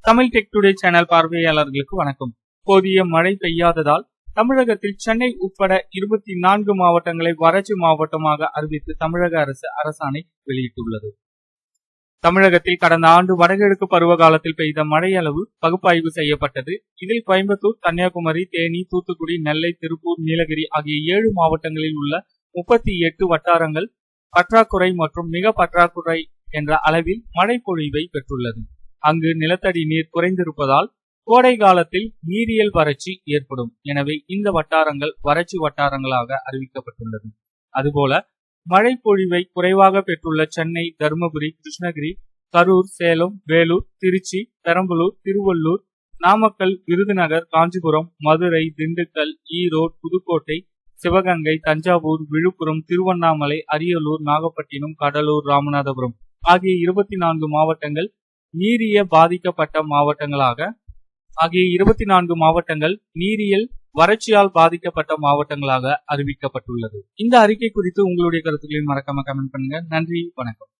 Tamil tech today channel பார்வையாளர்களுக்கு வணக்கம். போதிய மழை பெய்யாததால் தமிழகத்தில் சென்னை உட்பட 24 மாவட்டங்களை வறட்சி மாவட்டமாக அறிவித்து தமிழக அரசு அரசாணை வெளியிட்டுள்ளது. தமிழகத்தில் கடந்த ஆண்டு வடகிழக்கு பருவ காலத்தில் பெய்த மழை அளவு பகுப்பாய்வு செய்யப்பட்டது. இதில் கோயம்புத்தூர், கன்னியாகுமரி, தேனி, தூத்துக்குடி, நெல்லை, திருப்பூர், நீலகிரி ஆகிய 7 மாவட்டங்களில் உள்ள 38 வட்டாரங்கள் பற்றாக்குறை மற்றும் மிக பற்றாக்குறை என்ற அளவில் மழை பொழிவை பெற்றுள்ளது. அங்கு நிலத்தடி நீர் குறைந்திருப்பதால் கோடை காலத்தில் நீரியல் வறட்சி ஏற்படும். எனவே இந்த வட்டாரங்கள் வறட்சி வட்டாரங்களாக அறிவிக்கப்பட்டுள்ளது. அதுபோல மழை பொழிவை குறைவாக பெற்றுள்ள சென்னை, தருமபுரி, கிருஷ்ணகிரி, கரூர், சேலம், வேலூர், திருச்சி, பெரம்பலூர், திருவள்ளூர், நாமக்கல், விருதுநகர், காஞ்சிபுரம், மதுரை, திண்டுக்கல், ஈரோடு, புதுக்கோட்டை, சிவகங்கை, தஞ்சாவூர், விழுப்புரம், திருவண்ணாமலை, அரியலூர், நாகப்பட்டினம், கடலூர், ராமநாதபுரம் ஆகிய 24 மாவட்டங்கள் நீரியல் வறட்சியால் பாதிக்கப்பட்ட மாவட்டங்களாக அறிவிக்கப்பட்டுள்ளது. இந்த அறிக்கை குறித்து உங்களுடைய கருத்துக்களை மறக்காம கமெண்ட் பண்ணுங்க. நன்றி, வணக்கம்.